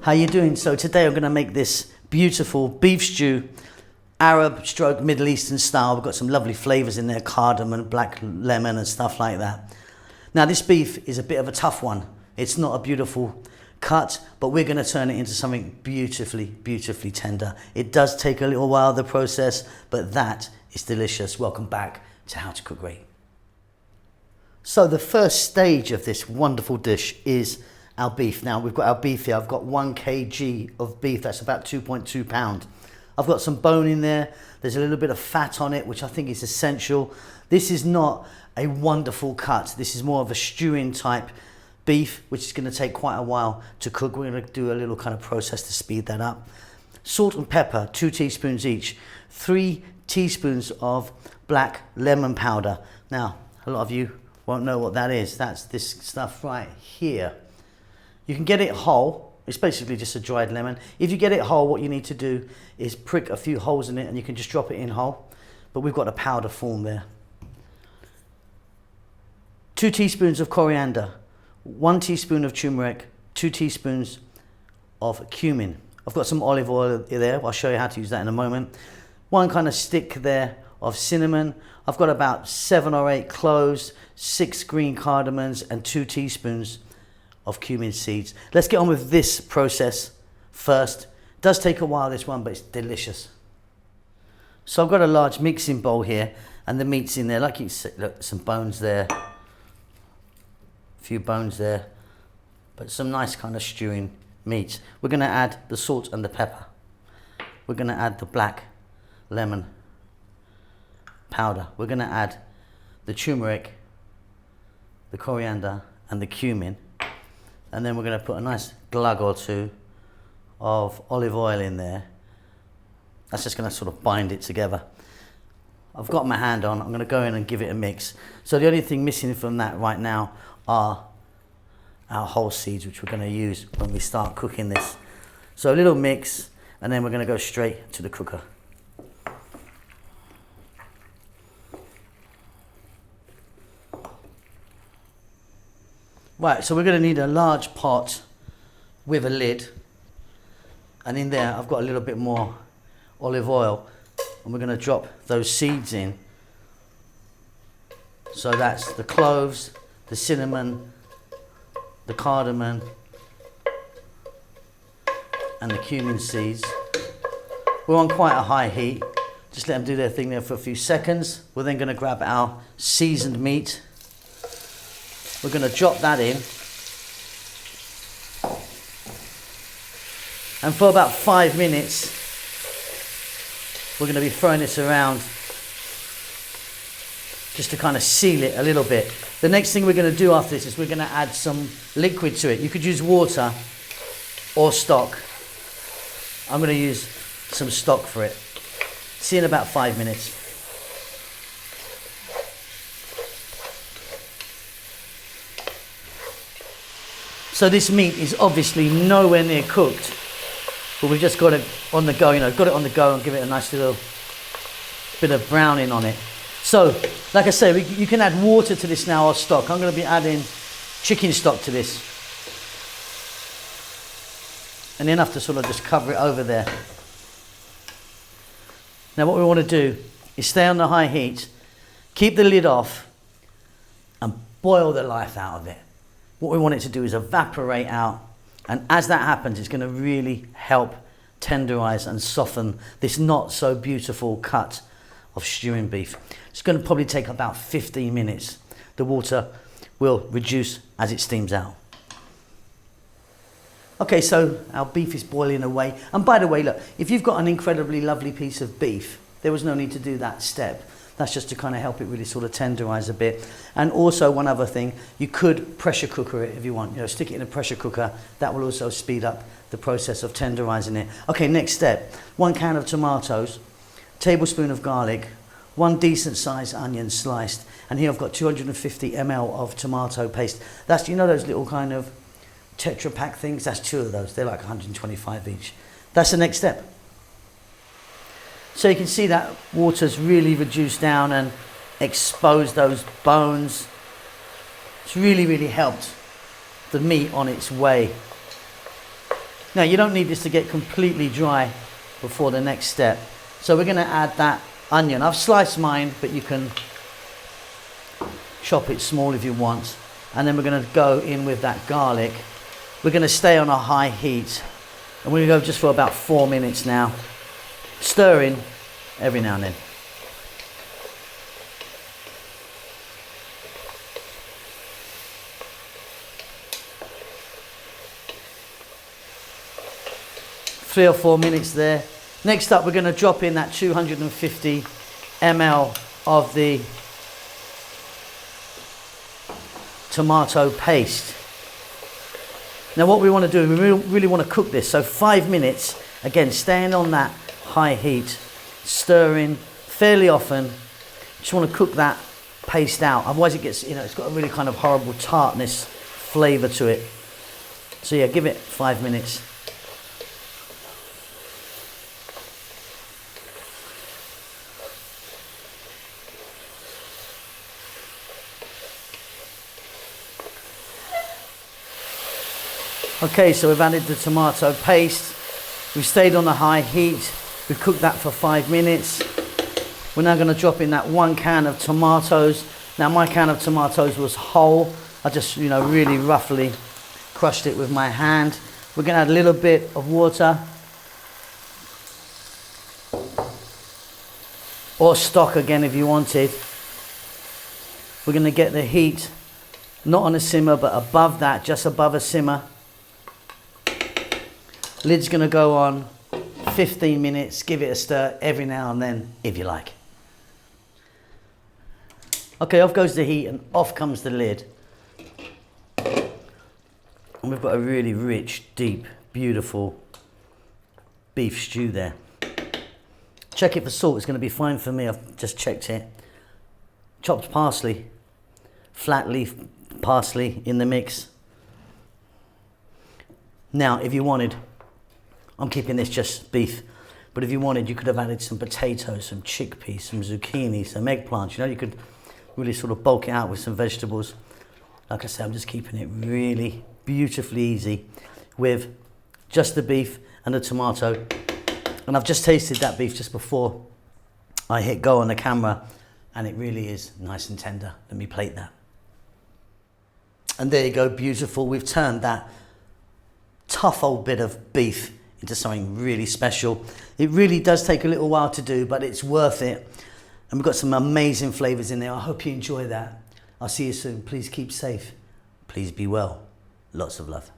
How you doing? So today I'm going to make this beautiful beef stew, Arab stroke Middle Eastern style. We've got some lovely flavors in there, cardamom, black lemon and stuff like that. Now this beef is a bit of a tough one. It's not a beautiful cut, but we're going to turn it into something beautifully tender. It does take a little while, the process, but that is delicious. Welcome back to How to Cook Great. So the first stage of this wonderful dish is our beef. Now we've got our beef here. I've got 1 kg of beef. That's about 2.2 pounds. I've got some bone in there. There's a little bit of fat on it, which I think is essential. This is not a wonderful cut. This is more of a stewing type beef, which is going to take quite a while to cook. We're going to do a little kind of process to speed that up. Salt and pepper, 2 teaspoons each. 3 teaspoons of black lemon powder. Now, a lot of you won't know what that is. That's this stuff right here. You can get it whole. It's basically just a dried lemon. If you get it whole, what you need to do is prick a few holes in it and you can just drop it in whole. But we've got a powder form there. 2 teaspoons of coriander, 1 teaspoon of turmeric, 2 teaspoons of cumin. I've got some olive oil there. I'll show you how to use that in a moment. 1 kind of stick there of cinnamon. I've got about 7 or 8 cloves, 6 green cardamoms and 2 teaspoons of cumin seeds. Let's get on with this process first. It does take a while, this one, but it's delicious. So I've got a large mixing bowl here and the meat's in there. Like you see, look, some bones there, a few bones there, but some nice kind of stewing meat. We're going to add the salt and the pepper. We're going to add the black lemon powder. We're going to add the turmeric, the coriander and the cumin, and then we're going to put a nice glug or two of olive oil in there. That's just going to sort of bind it together. I've got my hand on. I'm going to go in and give it a mix. So the only thing missing from that right now are our whole seeds, which we're going to use when we start cooking this. So a little mix, and then we're going to go straight to the cooker. Right, so we're going to need a large pot with a lid, and in there I've got a little bit more olive oil, and we're going to drop those seeds in. So that's the cloves, the cinnamon, the cardamom and the cumin seeds. We're on quite a high heat. Just let them do their thing there for a few seconds. We're then going to grab our seasoned meat. We're going to drop that in, and for about 5 minutes we're going to be throwing this around just to kind of seal it a little bit. The next thing we're going to do after this is we're going to add some liquid to it. You could use water or stock. I'm going to use some stock for it. See you in about 5 minutes. So this meat is obviously nowhere near cooked, but we've just got it on the go, got it on the go and give it a nice little bit of browning on it. So, like I say, you can add water to this now or stock. I'm going to be adding chicken stock to this. And enough to sort of just cover it over there. Now what we want to do is stay on the high heat, keep the lid off and boil the life out of it. What we want it to do is evaporate out, and as that happens it's going to really help tenderize and soften this not so beautiful cut of stewing beef. It's going to probably take about 15 minutes. The water will reduce as it steams out. Okay, so our beef is boiling away, and by the way, look, if you've got an incredibly lovely piece of beef, there was no need to do that step. That's just to kind of help it really sort of tenderize a bit. And also one other thing, you could pressure cooker it if you want. Stick it in a pressure cooker. That will also speed up the process of tenderizing it. Okay, next step. 1 can of tomatoes, tablespoon of garlic, 1 decent sized onion sliced, and here I've got 250 ml of tomato paste. That's, those little kind of Tetra Pak things? That's 2 of those. They're like 125 each. That's the next step. So you can see that water's really reduced down and exposed those bones. It's really helped the meat on its way. Now you don't need this to get completely dry before the next step. So we're going to add that onion. I've sliced mine, but you can chop it small if you want. And then we're going to go in with that garlic. We're going to stay on a high heat. And we're going to go just for about 4 minutes now. Stirring every now and then. Three or 4 minutes there. Next up, we're going to drop in that 250 ml of the tomato paste. Now what we want to do, we really want to cook this. So 5 minutes, again, staying on that high heat, stirring fairly often. Just want to cook that paste out. Otherwise it gets, it's got a really kind of horrible tartness flavor to it. So yeah, give it 5 minutes. Okay, so we've added the tomato paste. We've stayed on the high heat. We've cooked that for 5 minutes. We're now going to drop in that 1 can of tomatoes. Now my can of tomatoes was whole. I just, really roughly crushed it with my hand. We're going to add a little bit of water. Or stock again if you wanted. We're going to get the heat not on a simmer but above that, just above a simmer. Lid's going to go on 15 minutes. Give it a stir every now and then if you like. Okay, off goes the heat and off comes the lid. And we've got a really rich, deep, beautiful beef stew there. Check it for salt. It's going to be fine for me. I've just checked it. Chopped parsley, flat leaf parsley in the mix. Now, if you wanted, I'm keeping this just beef, but if you wanted, you could have added some potatoes, some chickpeas, some zucchini, some eggplants. You could really sort of bulk it out with some vegetables. Like I said, I'm just keeping it really beautifully easy with just the beef and the tomato. And I've just tasted that beef just before I hit go on the camera, and it really is nice and tender. Let me plate that. And there you go, beautiful. We've turned that tough old bit of beef into something really special. It really does take a little while to do, but it's worth it. And we've got some amazing flavors in there. I hope you enjoy that. I'll see you soon. Please keep safe. Please be well. Lots of love.